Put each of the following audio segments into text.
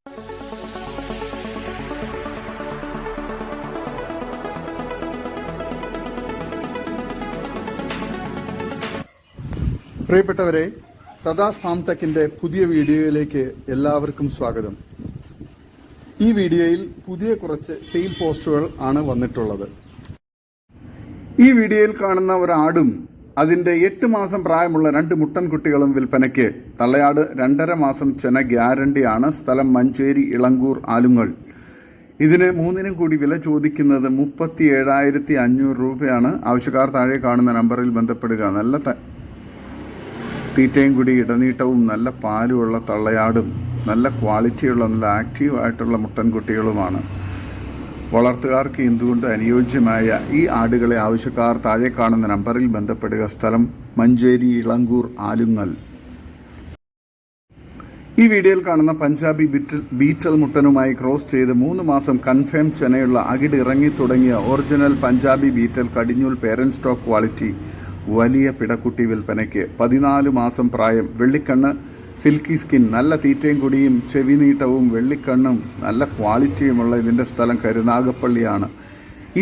പ്രിയപ്പെട്ടവരെ, സദാസ് ഫാം ടെക്കിന്റെ പുതിയ വീഡിയോയിലേക്ക് എല്ലാവർക്കും സ്വാഗതം. ഈ വീഡിയോയിൽ പുതിയ കുറച്ച് സെയിൽ പോസ്റ്റുകൾ ആണ് വന്നിട്ടുള്ളത്. ഈ വീഡിയോയിൽ കാണുന്ന ഒരാടും അതിന്റെ 8 മാസം പ്രായമുള്ള 2 മുട്ടൻകുട്ടികളും വിൽപ്പനയ്ക്ക്. തള്ളയാട് 2.5 മാസം ചെന ഗ്യാരണ്ടിയാണ്. സ്ഥലം മഞ്ചേരി ഇളങ്കൂർ ആലുങ്ങൽ. ഇതിന് 3നും കൂടി വില ചോദിക്കുന്നത് 37,500 രൂപയാണ്. ആവശ്യക്കാർ താഴെ കാണുന്ന നമ്പറിൽ ബന്ധപ്പെടുക. നല്ല തീറ്റയും കൂടി ഇടനീട്ടവും നല്ല പാലുമുള്ള തള്ളയാടും നല്ല ക്വാളിറ്റിയുള്ള നല്ല ആക്റ്റീവായിട്ടുള്ള മുട്ടൻകുട്ടികളുമാണ്. വളർത്തുകാർക്ക് എന്തുകൊണ്ട് അനുയോജ്യമായ ഈ ആടുകളെ ആവശ്യക്കാർ താഴെ കാണുന്ന നമ്പറിൽ ബന്ധപ്പെടുക. സ്ഥലം മഞ്ചേരി ഇളങ്കൂർ ആലുങ്ങൽ. ഈ വീഡിയോയിൽ കാണുന്ന പഞ്ചാബി ബീറ്റൽ മുട്ടനുമായി ക്രോസ് ചെയ്ത് 3 മാസം കൺഫേം ചെനയുള്ള അകിട് ഇറങ്ങി തുടങ്ങിയ ഒറിജിനൽ പഞ്ചാബി ബീറ്റൽ കടിഞ്ഞൂൽ പേരന്റ് സ്റ്റോക്ക് ക്വാളിറ്റി വലിയ പിടക്കുട്ടി വിൽപ്പനയ്ക്ക്. 14 മാസം പ്രായം, വെള്ളിക്കണ്ണ്, സിൽക്കി സ്കിൻ, നല്ല തീറ്റയും കുടിയും ചെവി നീട്ടവും വെള്ളിക്കണ്ണും നല്ല ക്വാളിറ്റിയുമുള്ള ഇതിൻ്റെ സ്ഥലം കരുനാഗപ്പള്ളിയാണ്.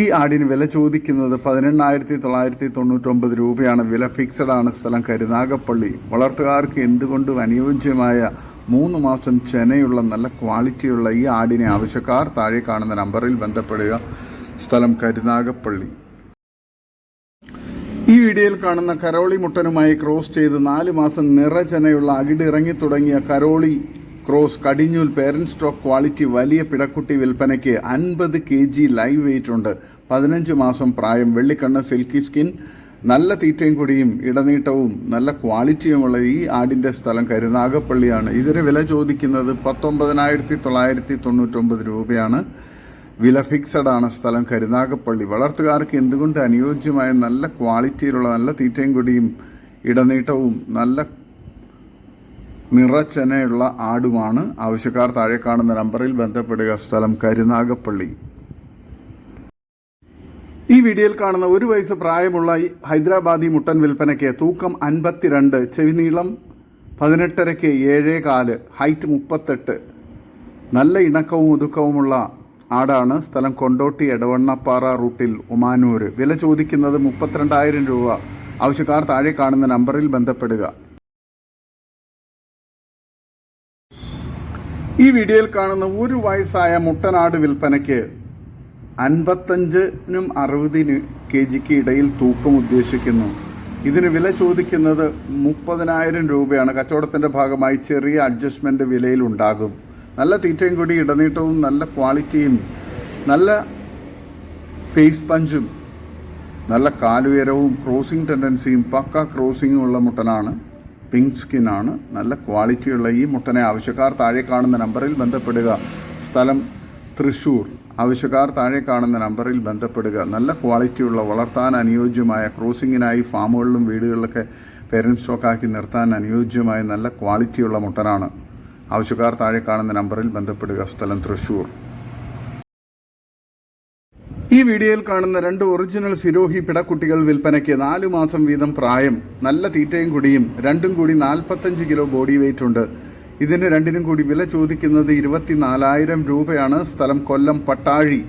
ഈ ആടിന് വില ചോദിക്കുന്നത് 18,999 രൂപയാണ്. വില ഫിക്സഡ് ആണ്. സ്ഥലം കരുനാഗപ്പള്ളി. വളർത്തുകാർക്ക് എന്തുകൊണ്ടും അനുയോജ്യമായ 3 മാസം ചെനയുള്ള നല്ല ക്വാളിറ്റിയുള്ള ഈ ആടിനെ ആവശ്യക്കാർ താഴെ കാണുന്ന നമ്പറിൽ ബന്ധപ്പെടുക. സ്ഥലം കരുനാഗപ്പള്ളി. ഈ വീഡിയോയിൽ കാണുന്ന കരോളി മുട്ടനുമായി ക്രോസ് ചെയ്ത് 4 മാസം നിറചെനയുള്ള അകിട് ഇറങ്ങി തുടങ്ങിയ കരോളി ക്രോസ് കടിഞ്ഞൂൽ പേരന്റ് സ്റ്റോക്ക് ക്വാളിറ്റി വലിയ പിടക്കുട്ടി വിൽപ്പനയ്ക്ക്. 50 kg ലൈവ് വെയിറ്റ് ഉണ്ട്. 15 മാസം പ്രായം, വെള്ളിക്കണ്ണ്, സിൽക്കി സ്കിൻ, നല്ല തീറ്റയും കുടിയും ഇടനീട്ടവും നല്ല ക്വാളിറ്റിയുമുള്ള ഈ ആടിൻ്റെ സ്ഥലം കരുനാഗപ്പള്ളിയാണ്. ഇതിന് വില ചോദിക്കുന്നത് 19,999 രൂപയാണ്. വില ഫിക്സഡ് ആണ്. സ്ഥലം കരുനാഗപ്പള്ളി. വളർത്തുകാർക്ക് എന്തുകൊണ്ട് അനുയോജ്യമായ നല്ല ക്വാളിറ്റിയിലുള്ള നല്ല തീറ്റയും കുടിയും ഇടനീട്ടവും നല്ല നിറച്ചെനയുള്ള ആടുമാണ്. ആവശ്യക്കാർ താഴെ കാണുന്ന നമ്പറിൽ ബന്ധപ്പെടുക. സ്ഥലം കരുനാഗപ്പള്ളി. ഈ വീഡിയോയിൽ കാണുന്ന 1 വയസ്സ് പ്രായമുള്ള ഹൈദരാബാദി മുട്ടൻ വിൽപ്പനയ്ക്ക്. തൂക്കം 52, ചെവിനീളം 18.5, 7.4, ഹൈറ്റ് 38. നല്ല ഇണക്കവും ഒതുക്കവുമുള്ള ആടാണ്. സ്ഥലം കൊണ്ടോട്ടി എടവണ്ണപ്പാറ റൂട്ടിൽ ഒമാനൂർ. വില ചോദിക്കുന്നത് 32,000 രൂപ. ആവശ്യക്കാർ താഴെ കാണുന്ന നമ്പറിൽ ബന്ധപ്പെടുക. ഈ വീഡിയോയിൽ കാണുന്ന 1 വയസ്സായ മുട്ടനാട് വിൽപ്പനയ്ക്ക്. 55നും 60 kgക്ക് ഇടയിൽ തൂക്കം ഉദ്ദേശിക്കുന്നു. ഇതിന് വില ചോദിക്കുന്നത് 30,000 രൂപയാണ്. കച്ചവടത്തിൻ്റെ ഭാഗമായി ചെറിയ അഡ്ജസ്റ്റ്മെൻറ്റ് വിലയിൽ ഉണ്ടാകും. നല്ല തീറ്റയും കൂടി ഇടനീട്ടവും നല്ല ക്വാളിറ്റിയും നല്ല ഫേസ് പഞ്ചും നല്ല കാലുയരവും ക്രോസിംഗ് ടെൻഡൻസിയും പക്ക ക്രോസിംഗും ഉള്ള മുട്ടനാണ്. പിങ്ക് സ്കിന്നാണ്. നല്ല ക്വാളിറ്റിയുള്ള ഈ മുട്ടനെ ആവശ്യക്കാർ താഴെ കാണുന്ന നമ്പറിൽ ബന്ധപ്പെടുക. സ്ഥലം തൃശ്ശൂർ. ആവശ്യക്കാർ താഴെ കാണുന്ന നമ്പറിൽ ബന്ധപ്പെടുക. നല്ല ക്വാളിറ്റിയുള്ള വളർത്താൻ അനുയോജ്യമായ ക്രോസിങ്ങിനായി ഫാമുകളിലും വീടുകളിലൊക്കെ പേരന്റ് സ്റ്റോക്കാക്കി നിർത്താൻ അനുയോജ്യമായ നല്ല ക്വാളിറ്റിയുള്ള മുട്ടനാണ്. ആവശ്യക്കാർ താഴെ കാണുന്ന നമ്പറിൽ ബന്ധപ്പെടുക. സ്ഥലം തൃശ്ശൂർ. ഈ വീഡിയോയിൽ കാണുന്ന 2 ഒറിജിനൽ സിരോഹി പിടക്കുട്ടികൾ വിൽപ്പനയ്ക്ക്. 4 മാസം വീതം പ്രായം, നല്ല തീറ്റയും കുടിയും, രണ്ടും കൂടി 45 കിലോ ബോഡി വെയിറ്റ് ഉണ്ട്. ഇതിന് 2നും കൂടി വില ചോദിക്കുന്നത് 24,000 രൂപയാണ്. സ്ഥലം കൊല്ലം പട്ടാഴി.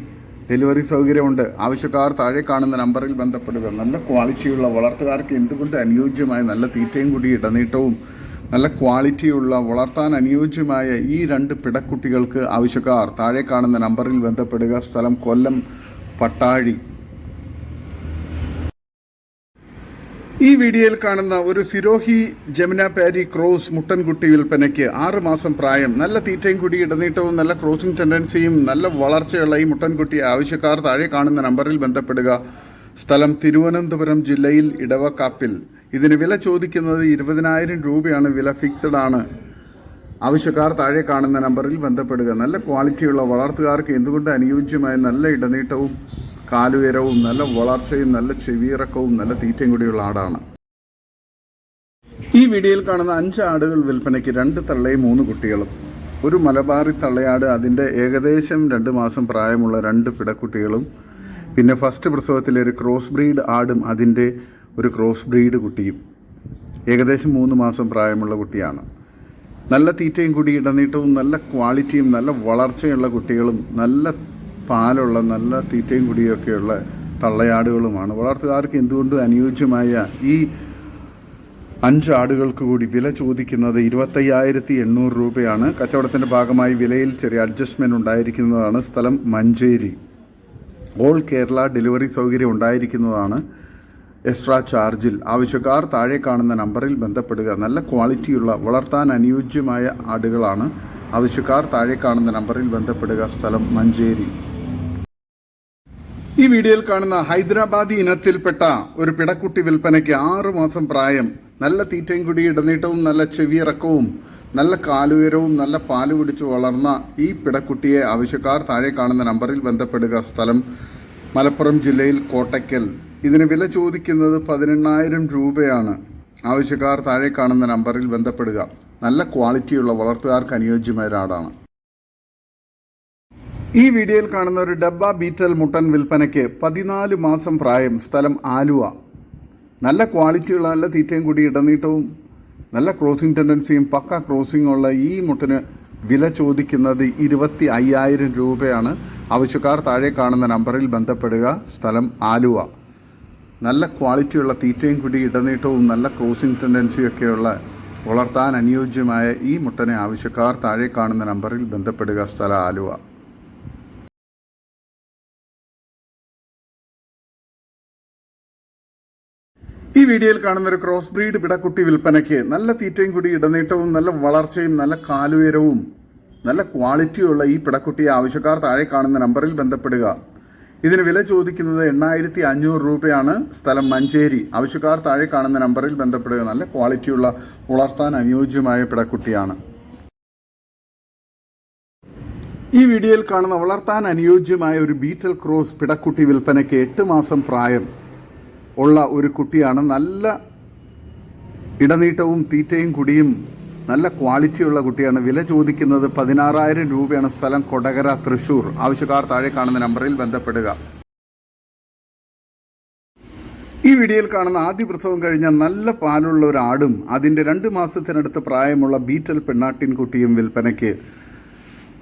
ഡെലിവറി സൗകര്യമുണ്ട്. ആവശ്യക്കാർ താഴെ കാണുന്ന നമ്പറിൽ ബന്ധപ്പെടുക. നല്ല ക്വാളിറ്റിയുള്ള വളർത്തുകാർക്ക് എന്തുകൊണ്ട് അനുയോജ്യമായ നല്ല തീറ്റയും കൂടി ഇടനീട്ടവും നല്ല ക്വാളിറ്റിയുള്ള വളർത്താൻ അനുയോജ്യമായ ഈ 2 പിടക്കുട്ടികൾക്ക് ആവശ്യക്കാർ താഴെ കാണുന്ന നമ്പറിൽ ബന്ധപ്പെടുക. സ്ഥലം കൊല്ലം പട്ടാഴി. ഈ വീഡിയോയിൽ കാണുന്ന ഒരു സിരോഹി ജമുന പാരി ക്രോസ് മുട്ടൻകുട്ടി വിൽപ്പനയ്ക്ക്. 6 മാസം പ്രായം, നല്ല തീറ്റയും കൂടി ഇടനീട്ടവും നല്ല ക്രോസിംഗ് ടെൻഡൻസിയും നല്ല വളർച്ചയുള്ള ഈ മുട്ടൻകുട്ടിയെ ആവശ്യക്കാർ താഴെ കാണുന്ന നമ്പറിൽ ബന്ധപ്പെടുക. സ്ഥലം തിരുവനന്തപുരം ജില്ലയിൽ ഇടവക്കാപ്പിൽ. ഇതിന് വില ചോദിക്കുന്നത് 20,000 രൂപയാണ്. വില ഫിക്സഡ് ആണ്. ആവശ്യക്കാർ താഴെ കാണുന്ന നമ്പറിൽ ബന്ധപ്പെടുക. നല്ല ക്വാളിറ്റിയുള്ള വളർത്തുകാർക്ക് എന്തുകൊണ്ട് അനുയോജ്യമായ നല്ല ഇടനീട്ടവും കാലുയരവും നല്ല വളർച്ചയും നല്ല ചെവിയിറക്കവും നല്ല തീറ്റയും കൂടിയുള്ള ആടാണ്. ഈ വീഡിയോയിൽ കാണുന്ന 5 ആടുകൾ വിൽപ്പനയ്ക്ക്. 2 തള്ളയും 3 കുട്ടികളും. ഒരു മലബാറി തള്ളയാട്, അതിൻ്റെ ഏകദേശം 2 മാസം പ്രായമുള്ള 2 പിടക്കുട്ടികളും, പിന്നെ ഫസ്റ്റ് പ്രസവത്തിലെ ഒരു ക്രോസ് ബ്രീഡ് ആടും അതിൻ്റെ ഒരു ക്രോസ് ബ്രീഡ് കുട്ടിയും. ഏകദേശം 3 മാസം പ്രായമുള്ള കുട്ടിയാണ്. നല്ല തീറ്റയും കൂടി ഇടനീട്ടവും നല്ല ക്വാളിറ്റിയും നല്ല വളർച്ചയുള്ള കുട്ടികളും നല്ല പാലുള്ള നല്ല തീറ്റയും കുടിയൊക്കെയുള്ള തള്ളയാടുകളുമാണ്. വളർത്തുകാർക്ക് എന്തുകൊണ്ടും അനുയോജ്യമായ ഈ 5 ആടുകൾക്ക് കൂടി വില ചോദിക്കുന്നത് 25,800 രൂപയാണ്. കച്ചവടത്തിൻ്റെ ഭാഗമായി വിലയിൽ ചെറിയ അഡ്ജസ്റ്റ്മെൻറ്റ് ഉണ്ടായിരിക്കുന്നതാണ്. സ്ഥലം മഞ്ചേരി. ഓൾ കേരള ഡെലിവറി സൗകര്യം ഉണ്ടായിരിക്കുന്നതാണ്. എക്സ്ട്രാ ചാർജിൽ. ആവശ്യക്കാർ താഴെ കാണുന്ന നമ്പറിൽ ബന്ധപ്പെടുക. നല്ല ക്വാളിറ്റിയുള്ള വളർത്താൻ അനുയോജ്യമായ ആടുകളാണ്. ആവശ്യക്കാർ താഴെ കാണുന്ന നമ്പറിൽ ബന്ധപ്പെടുക. സ്ഥലം മഞ്ചേരി. ഈ വീഡിയോയിൽ കാണുന്ന ഹൈദരാബാദി ഇനത്തിൽപ്പെട്ട ഒരു പിടക്കുട്ടി വിൽപ്പനയ്ക്ക് 6 മാസം പ്രായം, നല്ല തീറ്റയും കുടി ഇടനീട്ടവും നല്ല ചെവിയിറക്കവും നല്ല കാലുയരവും നല്ല പാല് കുടിച്ച് വളർന്ന ഈ പിടക്കുട്ടിയെ ആവശ്യക്കാർ താഴെ കാണുന്ന നമ്പറിൽ ബന്ധപ്പെടുക. സ്ഥലം മലപ്പുറം ജില്ലയിൽ കോട്ടയ്ക്കൽ. ഇതിന് വില ചോദിക്കുന്നത് 18,000 രൂപയാണ്. ആവശ്യക്കാർ താഴെ കാണുന്ന നമ്പറിൽ ബന്ധപ്പെടുക. നല്ല ക്വാളിറ്റിയുള്ള വളർത്തുകാർക്ക് അനുയോജ്യമായ ഒരാടാണ്. ഈ വീഡിയോയിൽ കാണുന്ന ഒരു ഡബ്ബ ബീറ്റൽ മുട്ടൻ വിൽപ്പനയ്ക്ക് 14 മാസം പ്രായം, സ്ഥലം ആലുവ. നല്ല ക്വാളിറ്റിയുള്ള നല്ല തീറ്റയും കൂടി ഇടനീട്ടവും നല്ല ക്രോസിംഗ് ടെൻഡൻസിയും പക്ക ക്രോസിംഗ് ഉള്ള ഈ മുട്ടന് വില ചോദിക്കുന്നത് 25,000 രൂപയാണ്. ആവശ്യക്കാർ താഴെ കാണുന്ന നമ്പറിൽ ബന്ധപ്പെടുക. സ്ഥലം ആലുവ. നല്ല ക്വാളിറ്റിയുള്ള തീറ്റയും കൂടി ഇടനീട്ടവും നല്ല ക്രോസിംഗ് ടെൻഡൻസിയൊക്കെയുള്ള വളർത്താൻ അനുയോജ്യമായ ഈ മുട്ടനെ ആവശ്യക്കാർ താഴെ കാണുന്ന നമ്പറിൽ ബന്ധപ്പെടുക. സ്ഥലം ആലുവ. ഈ വീഡിയോയിൽ കാണുന്ന ഒരു ക്രോസ് ബ്രീഡ് പിടക്കുട്ടി വിൽപ്പനയ്ക്ക് നല്ല തീറ്റയും കൂടി ഇടനീട്ടവും നല്ല വളർച്ചയും നല്ല കാലുയരവും നല്ല ക്വാളിറ്റിയുള്ള ഈ പിടക്കുട്ടിയെ ആവശ്യക്കാർ താഴെ കാണുന്ന നമ്പറിൽ ബന്ധപ്പെടുക. ഇതിന് വില ചോദിക്കുന്നത് 8,500 രൂപയാണ്. സ്ഥലം മഞ്ചേരി. ആവശ്യക്കാർ താഴെ കാണുന്ന നമ്പറിൽ ബന്ധപ്പെടുക. നല്ല ക്വാളിറ്റിയുള്ള വളർത്താൻ അനുയോജ്യമായ പിടക്കുട്ടിയാണ്. ഈ വീഡിയോയിൽ കാണുന്ന വളർത്താൻ അനുയോജ്യമായ ഒരു ബീറ്റൽ ക്രോസ് പിടക്കുട്ടി വിൽപ്പനയ്ക്ക് 8 മാസം പ്രായം ഉള്ള ഒരു കുട്ടിയാണ്. നല്ല ഇടനീട്ടവും തീറ്റയും കുടിയും നല്ല ക്വാളിറ്റിയുള്ള കുട്ടിയാണ്. വില ചോദിക്കുന്നത് 16,000 രൂപയാണ്. സ്ഥലം കൊടകര, തൃശ്ശൂർ. ആവശ്യക്കാർ താഴെ കാണുന്ന നമ്പറിൽ ബന്ധപ്പെടുക. ഈ വീഡിയോയിൽ കാണുന്ന ആദ്യ പ്രസവം കഴിഞ്ഞ നല്ല പാലുള്ള ഒരു ആടും അതിൻ്റെ 2 മാസത്തിനടുത്ത് പ്രായമുള്ള ബീറ്റൽ പെണ്ണാട്ടിൻ കുട്ടിയും വിൽപ്പനയ്ക്ക്.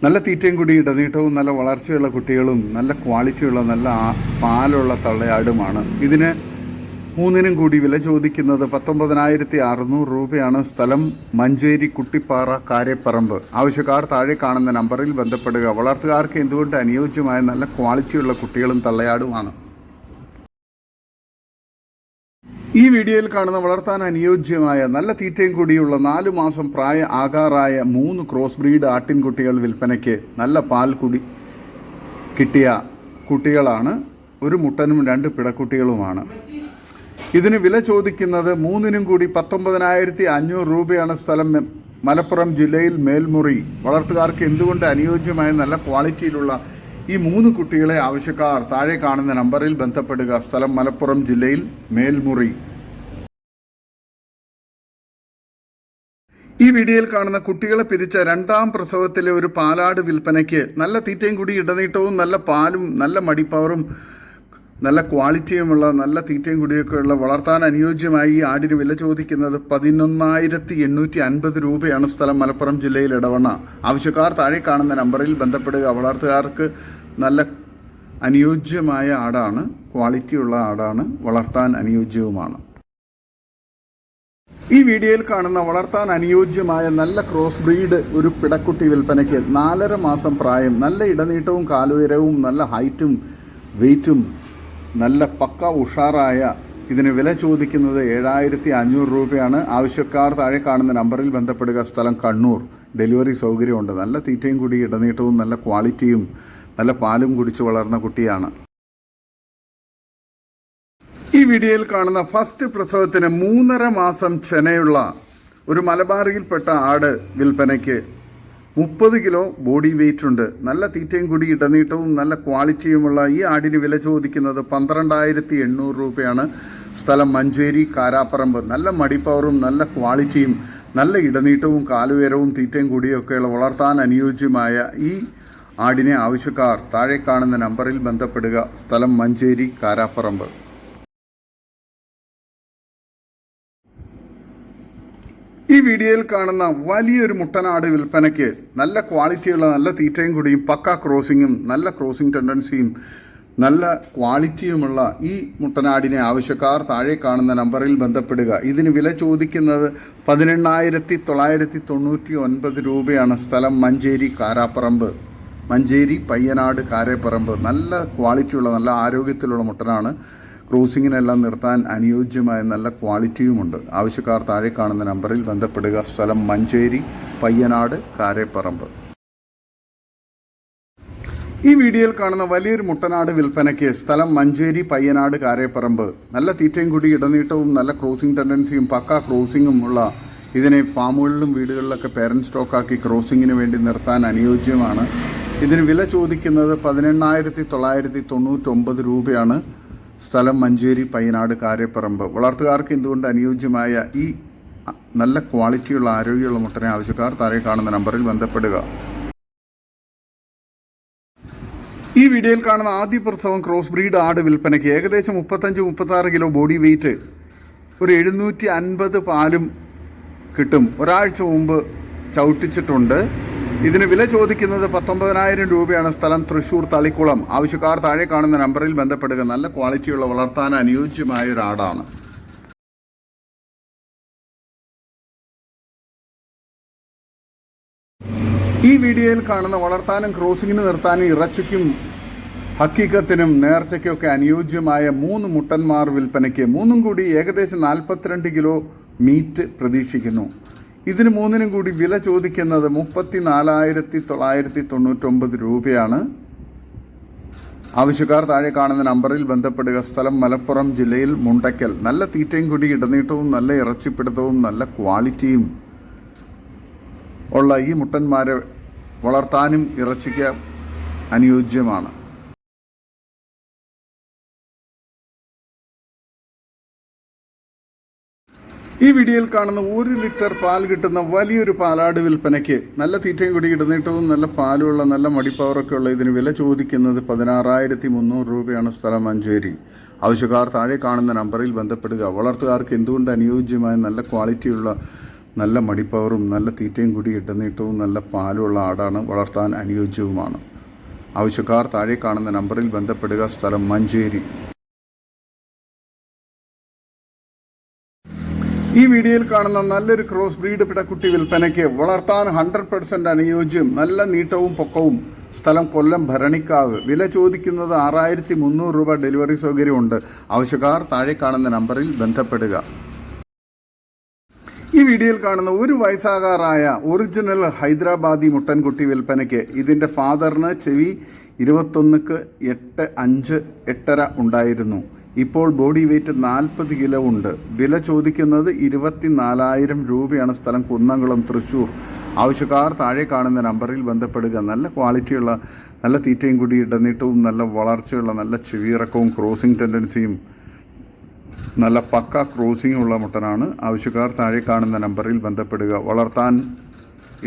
നല്ല തീറ്റയും കൂടി ഇടനീട്ടവും നല്ല വളർച്ചയുള്ള കുട്ടികളും നല്ല ക്വാളിറ്റിയുള്ള നല്ല പാലുള്ള തള്ളയാടുമാണ്. ഇതിന് 3നും കൂടി വില ചോദിക്കുന്നത് 19,600 രൂപയാണ്. സ്ഥലം മഞ്ചേരി, കുട്ടിപ്പാറ, കാരേപ്പറമ്പ്. ആവശ്യക്കാർ താഴെ കാണുന്ന നമ്പറിൽ ബന്ധപ്പെടുക. വളർത്തുകാർക്ക് എന്തുകൊണ്ട് അനുയോജ്യമായ നല്ല ക്വാളിറ്റിയുള്ള കുട്ടികളും തള്ളയാടുമാണ്. ഈ വീഡിയോയിൽ കാണുന്ന വളർത്താൻ അനുയോജ്യമായ നല്ല തീറ്റയും കൂടിയുള്ള 4 മാസം ആകാറായ 3 ക്രോസ് ബ്രീഡ് ആട്ടിൻകുട്ടികൾ വിൽപ്പനയ്ക്ക്. നല്ല പാൽ കുടി കിട്ടിയ കുട്ടികളാണ്. ഒരു മുട്ടനും 2 പിടക്കുട്ടികളുമാണ്. ഇതിന് വില ചോദിക്കുന്നത് 3നും കൂടി 19,500 രൂപയാണ്. സ്ഥലം മലപ്പുറം ജില്ലയിൽ മേൽമുറി. വളർത്തുകാർക്ക് എന്തുകൊണ്ട് അനുയോജ്യമായ നല്ല ക്വാളിറ്റിയിലുള്ള ഈ 3 കുട്ടികളെ ആവശ്യക്കാർ താഴെ കാണുന്ന നമ്പറിൽ ബന്ധപ്പെടുക. സ്ഥലം മലപ്പുറം ജില്ലയിൽ മേൽമുറി. ഈ വീഡിയോയിൽ കാണുന്ന കുട്ടികളെ പിരിച്ച 2ാം പ്രസവത്തിലെ ഒരു പാലാട് വിൽപ്പനയ്ക്ക്. നല്ല തീറ്റയും കൂടി ഇടനീട്ടവും നല്ല പാലും നല്ല മടിപ്പവറും നല്ല ക്വാളിറ്റിയുമുള്ള നല്ല തീറ്റയും കുടിയൊക്കെയുള്ള വളർത്താൻ അനുയോജ്യമായി ഈ ആടിന് വില ചോദിക്കുന്നത് 11,850 രൂപയാണ്. സ്ഥലം മലപ്പുറം ജില്ലയിൽ ഇടവണ്ണ. ആവശ്യക്കാർ താഴെ കാണുന്ന നമ്പറിൽ ബന്ധപ്പെടുക. വളർത്തുകാർക്ക് നല്ല അനുയോജ്യമായ ആടാണ്. ക്വാളിറ്റിയുള്ള ആടാണ്. വളർത്താൻ അനുയോജ്യവുമാണ്. ഈ വീഡിയോയിൽ കാണുന്ന വളർത്താൻ അനുയോജ്യമായ നല്ല ക്രോസ് ബ്രീഡ് ഒരു പിടക്കുട്ടി വിൽപ്പനയ്ക്ക്. 4.5 മാസം പ്രായം, നല്ല ഇടനീട്ടവും കാലുയരവും നല്ല ഹൈറ്റും വെയ്റ്റും നല്ല പക്ക ഉഷാറായ ഇതിന് വില ചോദിക്കുന്നത് 7,500 രൂപയാണ്. ആവശ്യക്കാർ താഴെ കാണുന്ന നമ്പറിൽ ബന്ധപ്പെടുക. സ്ഥലം കണ്ണൂർ. ഡെലിവറി സൗകര്യമുണ്ട്. നല്ല തീറ്റയും കൂടി ഇടനീട്ടവും നല്ല ക്വാളിറ്റിയും നല്ല പാലും കുടിച്ച് വളർന്ന കുട്ടിയാണ്. ഈ വീഡിയോയിൽ കാണുന്ന ഫസ്റ്റ് പ്രസവത്തിന് 3.5 മാസം ചെനയുള്ള ഒരു മലബാറിയിൽപ്പെട്ട ആട് വിൽപ്പനയ്ക്ക്. 30 കിലോ ബോഡി വെയ്റ്റ് ഉണ്ട്. നല്ല തീറ്റയും കൂടി ഇടനീട്ടവും നല്ല ക്വാളിറ്റിയുമുള്ള ഈ ആടിന് വില ചോദിക്കുന്നത് 12,800 രൂപയാണ്. സ്ഥലം മഞ്ചേരി, കാരാപ്പറമ്പ്. നല്ല മടിപ്പവറും നല്ല ക്വാളിറ്റിയും നല്ല ഇടനീട്ടവും കാലുയരവും തീറ്റയും കൂടിയൊക്കെയുള്ള വളർത്താൻ അനുയോജ്യമായ ഈ ആടിനെ ആവശ്യക്കാർ താഴെ കാണുന്ന നമ്പറിൽ ബന്ധപ്പെടുക. സ്ഥലം മഞ്ചേരി, കാരാപ്പറമ്പ്. ഈ ഈ വീഡിയോയിൽ കാണുന്ന വലിയൊരു മുട്ടനാട് വിൽപ്പനയ്ക്ക് നല്ല ക്വാളിറ്റിയുള്ള നല്ല തീറ്റയും കൂടിയും പക്ക ക്രോസിങ്ങും നല്ല ക്രോസിംഗ് ടെൻഡൻസിയും നല്ല ക്വാളിറ്റിയുമുള്ള ഈ മുട്ടനാടിനെ ആവശ്യക്കാർ താഴെ കാണുന്ന നമ്പറിൽ ബന്ധപ്പെടുക. ഇതിന് വില ചോദിക്കുന്നത് 18,999 രൂപയാണ്. സ്ഥലം മഞ്ചേരി കാരാപ്പറമ്പ്, മഞ്ചേരി പയ്യനാട് കാരേപ്പറമ്പ്. നല്ല ക്വാളിറ്റിയുള്ള നല്ല ആരോഗ്യത്തിലുള്ള മുട്ടനാണ്. ക്രോസിങ്ങിനെല്ലാം നിർത്താൻ അനുയോജ്യമായ നല്ല ക്വാളിറ്റിയുമുണ്ട്. ആവശ്യക്കാർ താഴെ കാണുന്ന നമ്പറിൽ ബന്ധപ്പെടുക. സ്ഥലം മഞ്ചേരി പയ്യനാട് കാരേപ്പറമ്പ്. ഈ വീഡിയോയിൽ കാണുന്ന വലിയൊരു മുട്ടനാട് വിൽപ്പനയ്ക്ക്. സ്ഥലം മഞ്ചേരി പയ്യനാട് കാരേപ്പറമ്പ്. നല്ല തീറ്റയും കൂടി ഇടനീട്ടവും നല്ല ക്രോസിംഗ് ടെൻഡൻസിയും പക്ക ക്രോസിങ്ങും ഉള്ള ഇതിനെ ഫാമുകളിലും വീടുകളിലൊക്കെ പേരൻറ് സ്റ്റോക്കാക്കി ക്രോസിങ്ങിന് വേണ്ടി നിർത്താൻ അനുയോജ്യമാണ്. ഇതിന് വില ചോദിക്കുന്നത് 18,999 രൂപയാണ്. സ്ഥലം മഞ്ചേരി പയ്യനാട് കാരേപ്പറമ്പ്. വളർത്തുകാർക്ക് എന്തുകൊണ്ട് അനുയോജ്യമായ ഈ നല്ല ക്വാളിറ്റിയുള്ള ആരോഗ്യമുള്ള മുട്ടനെ ആവശ്യക്കാർ താഴെ കാണുന്ന നമ്പറിൽ ബന്ധപ്പെടുക. ഈ വീഡിയോയിൽ കാണുന്ന ആദ്യ പ്രസവം ക്രോസ് ബ്രീഡ് ആട് വിൽപ്പനയ്ക്ക്. ഏകദേശം 35-36 കിലോ ബോഡി വെയ്റ്റ്, ഒരു 750 പാലും കിട്ടും. ഒരാഴ്ച മുമ്പ് ചവിട്ടിച്ചിട്ടുണ്ട്. ഇതിന് വില ചോദിക്കുന്നത് 19,000 രൂപയാണ്. സ്ഥലം തൃശ്ശൂർ തളിക്കുളം. ആവശ്യക്കാർ താഴെ കാണുന്ന നമ്പറിൽ ബന്ധപ്പെടുക. നല്ല ക്വാളിറ്റിയുള്ള വളർത്താൻ അനുയോജ്യമായ ഒരു ആടാണ്. ഈ വീഡിയോയിൽ കാണുന്ന വളർത്താനും ക്രോസിങ്ങിന് നിർത്താനും ഇറച്ചിക്കും ഹക്കീക്കത്തിനും നേർച്ചയ്ക്കൊക്കെ അനുയോജ്യമായ 3 മുട്ടന്മാർ വിൽപ്പനയ്ക്ക്. മൂന്നും കൂടി ഏകദേശം 42 കിലോ മീറ്റ് പ്രതീക്ഷിക്കുന്നു. ഇതിന് മൂന്നിനും കൂടി വില ചോദിക്കുന്നത് 34,999 രൂപയാണ്. ആവശ്യക്കാർ താഴെ കാണുന്ന നമ്പറിൽ ബന്ധപ്പെടുക. സ്ഥലം മലപ്പുറം ജില്ലയിൽ മുണ്ടയ്ക്കൽ. നല്ല തീറ്റയും കൂടി ഇടനീട്ടവും നല്ല ഇറച്ചിപ്പിടുത്തവും നല്ല ക്വാളിറ്റിയും ഉള്ള ഈ മുട്ടന്മാരെ വളർത്താനും ഇറച്ചിക്ക് അനുയോജ്യമാണ്. ഈ വീഡിയോയിൽ കാണുന്ന 1 ലിറ്റർ പാൽ കിട്ടുന്ന വലിയൊരു പാലാട് വിൽപ്പനയ്ക്ക്. നല്ല തീറ്റയും കൂടി ഇടനീട്ടവും നല്ല പാലുള്ള നല്ല മടിപ്പവറൊക്കെ ഉള്ള ഇതിന് വില ചോദിക്കുന്നത് 16,300 രൂപയാണ്. സ്ഥലം മഞ്ചേരി. ആവശ്യക്കാർ താഴെ കാണുന്ന നമ്പറിൽ ബന്ധപ്പെടുക. വളർത്തുകാർക്ക് എന്തുകൊണ്ട് അനുയോജ്യമായ നല്ല ക്വാളിറ്റിയുള്ള നല്ല മടിപ്പവറും നല്ല തീറ്റയും കൂടി ഇടനീട്ടവും നല്ല പാലുള്ള ആടാണ്. വളർത്താൻ അനുയോജ്യവുമാണ്. ആവശ്യക്കാർ താഴെ കാണുന്ന നമ്പറിൽ ബന്ധപ്പെടുക. സ്ഥലം മഞ്ചേരി. ഈ വീഡിയോയിൽ കാണുന്ന നല്ലൊരു ക്രോസ് ബ്രീഡ് പിടക്കുട്ടി വിൽപ്പനയ്ക്ക്. വളർത്താൻ 100% അനുയോജ്യം, നല്ല നീട്ടവും പൊക്കവും. സ്ഥലം കൊല്ലം ഭരണിക്കാവ്. വില ചോദിക്കുന്നത് 6,300 രൂപ. ഡെലിവറി സൗകര്യമുണ്ട്. ആവശ്യക്കാർ താഴെ കാണുന്ന നമ്പറിൽ ബന്ധപ്പെടുക. ഈ വീഡിയോയിൽ കാണുന്ന 1 വയസ്സാകാറായ ഒറിജിനൽ ഹൈദരാബാദി മുട്ടൻകുട്ടി വിൽപ്പനയ്ക്ക്. ഇതിൻ്റെ ഫാദറിന് ചെവി 21ക്ക് 8.5 ഉണ്ടായിരുന്നു. ഇപ്പോൾ ബോഡി വെയ്റ്റ് 40 കിലോ ഉണ്ട്. വില ചോദിക്കുന്നത് 24,000 രൂപയാണ്. സ്ഥലം കുന്നംകുളം തൃശ്ശൂർ. ആവശ്യക്കാർ താഴെ കാണുന്ന നമ്പറിൽ ബന്ധപ്പെടുക. നല്ല ക്വാളിറ്റിയുള്ള നല്ല തീറ്റയും കൂടി ഇടനീട്ടവും നല്ല വളർച്ചയുള്ള നല്ല ചെവിയിറക്കവും ക്രോസിംഗ് ടെൻഡൻസിയും നല്ല പക്ക ക്രോസിംഗ് ഉള്ള മുട്ടനാണ്. ആവശ്യക്കാർ താഴെ കാണുന്ന നമ്പറിൽ ബന്ധപ്പെടുക. വളർത്താൻ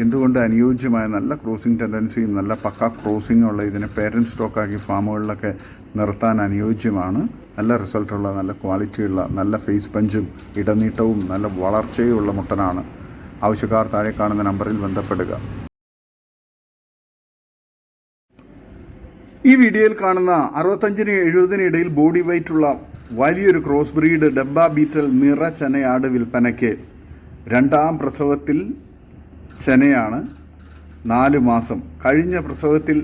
എന്തുകൊണ്ട് അനുയോജ്യമായ നല്ല ക്രോസിംഗ് ടെൻഡൻസിയും നല്ല പക്ക ക്രോസിംഗ് ഉള്ള ഇതിനെ പേരൻറ് സ്റ്റോക്കാക്കി ഫാമുകളിലൊക്കെ നിർത്താൻ അനുയോജ്യമാണ്. നല്ല റിസൾട്ടുള്ള നല്ല ക്വാളിറ്റിയുള്ള നല്ല ഫേസ് പഞ്ചും ഇടനീട്ടവും നല്ല വളർച്ചയുമുള്ള മുട്ടനാണ്. ആവശ്യക്കാർ താഴെ കാണുന്ന നമ്പറിൽ ബന്ധപ്പെടുക. ഈ വീഡിയോയിൽ കാണുന്ന 65-70 ഇടയിൽ ബോഡി വെയ്റ്റുള്ള വലിയൊരു ക്രോസ് ബ്രീഡ് ഡബ്ബ ബീറ്റൽ നിറ ചെനയാട് വിൽപ്പനയ്ക്ക്. 2ാം പ്രസവത്തിൽ ചെനയാണ്. 4 മാസം. കഴിഞ്ഞ പ്രസവത്തിൽ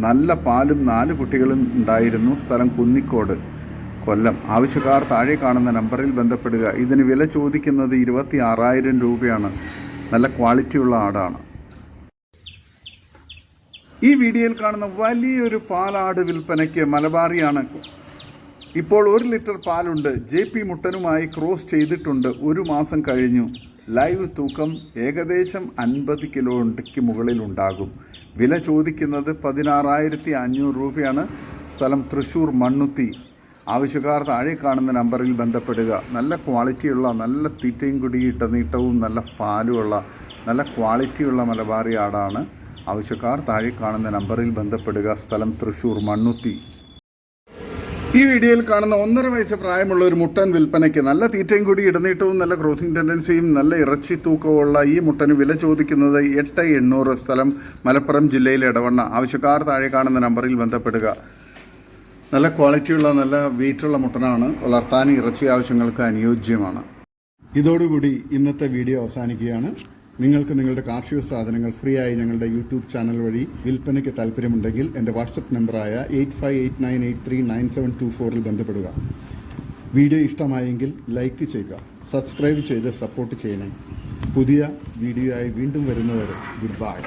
നല്ല പാലും 4 കുട്ടികളും ഉണ്ടായിരുന്നു. സ്ഥലം കുന്നിക്കോട് കൊല്ലം. ആവശ്യക്കാർ താഴെ കാണുന്ന നമ്പറിൽ ബന്ധപ്പെടുക. ഇതിന് വില ചോദിക്കുന്നത് 26,000 രൂപയാണ്. നല്ല ക്വാളിറ്റിയുള്ള ആടാണ്. ഈ വീഡിയോയിൽ കാണുന്ന വലിയൊരു പാലാട് വിൽപ്പനയ്ക്ക്. മലബാറിയാണ്. ഇപ്പോൾ 1 ലിറ്റർ പാലുണ്ട്. JP മുട്ടനുമായി ക്രോസ് ചെയ്തിട്ടുണ്ട്. 1 മാസം കഴിഞ്ഞു. ലൈവ് തൂക്കം ഏകദേശം 50 കിലോയ്ക്ക് മുകളിലുണ്ടാകും. വില ചോദിക്കുന്നത് 16,500 രൂപയാണ്. സ്ഥലം തൃശ്ശൂർ മണ്ണുത്തി. ആവശ്യക്കാർ താഴെ കാണുന്ന നമ്പറിൽ ബന്ധപ്പെടുക. നല്ല ക്വാളിറ്റിയുള്ള നല്ല തീറ്റയും കൂടി ഇടനീട്ടവും നല്ല പാലുമുള്ള നല്ല ക്വാളിറ്റിയുള്ള മലബാറി ആടാണ്. ആവശ്യക്കാർ താഴെ കാണുന്ന നമ്പറിൽ ബന്ധപ്പെടുക. സ്ഥലം തൃശ്ശൂർ മണ്ണുത്തി. ഈ വീഡിയോയിൽ കാണുന്ന 1.5 വയസ്സ് പ്രായമുള്ള ഒരു മുട്ടൻ വിൽപ്പനയ്ക്ക് നല്ല തീറ്റയും കൂടി ഇടനീട്ടവും നല്ല ക്രോസിംഗ് ടെൻഡൻസിയും നല്ല ഇറച്ചി തൂക്കമുള്ള ഈ മുട്ടന് വില ചോദിക്കുന്നത് 8,800. സ്ഥലം മലപ്പുറം ജില്ലയിലെ എടവണ്ണ. ആവശ്യക്കാർ താഴെ കാണുന്ന നമ്പറിൽ ബന്ധപ്പെടുക. നല്ല ക്വാളിറ്റിയുള്ള നല്ല വെയിറ്റുള്ള മുട്ടനാണ്. വളർത്താൻ ഇറച്ചി ആവശ്യങ്ങൾക്ക് അനുയോജ്യമാണ്. ഇതോടുകൂടി ഇന്നത്തെ വീഡിയോ അവസാനിക്കുകയാണ്. നിങ്ങൾക്ക് നിങ്ങളുടെ കാർഷിക സാധനങ്ങൾ ഫ്രീ ആയി ഞങ്ങളുടെ യൂട്യൂബ് ചാനൽ വഴി വിൽപ്പനയ്ക്ക് താല്പര്യമുണ്ടെങ്കിൽ എൻ്റെ വാട്സപ്പ് നമ്പറായ 8589839724 ബന്ധപ്പെടുക. വീഡിയോ ഇഷ്ടമായെങ്കിൽ ലൈക്ക് ചെയ്യുക, സബ്സ്ക്രൈബ് ചെയ്ത് സപ്പോർട്ട് ചെയ്യണേ. പുതിയ വീഡിയോ ആയി വീണ്ടും വരുന്നവരെ ഗുഡ് ബൈ.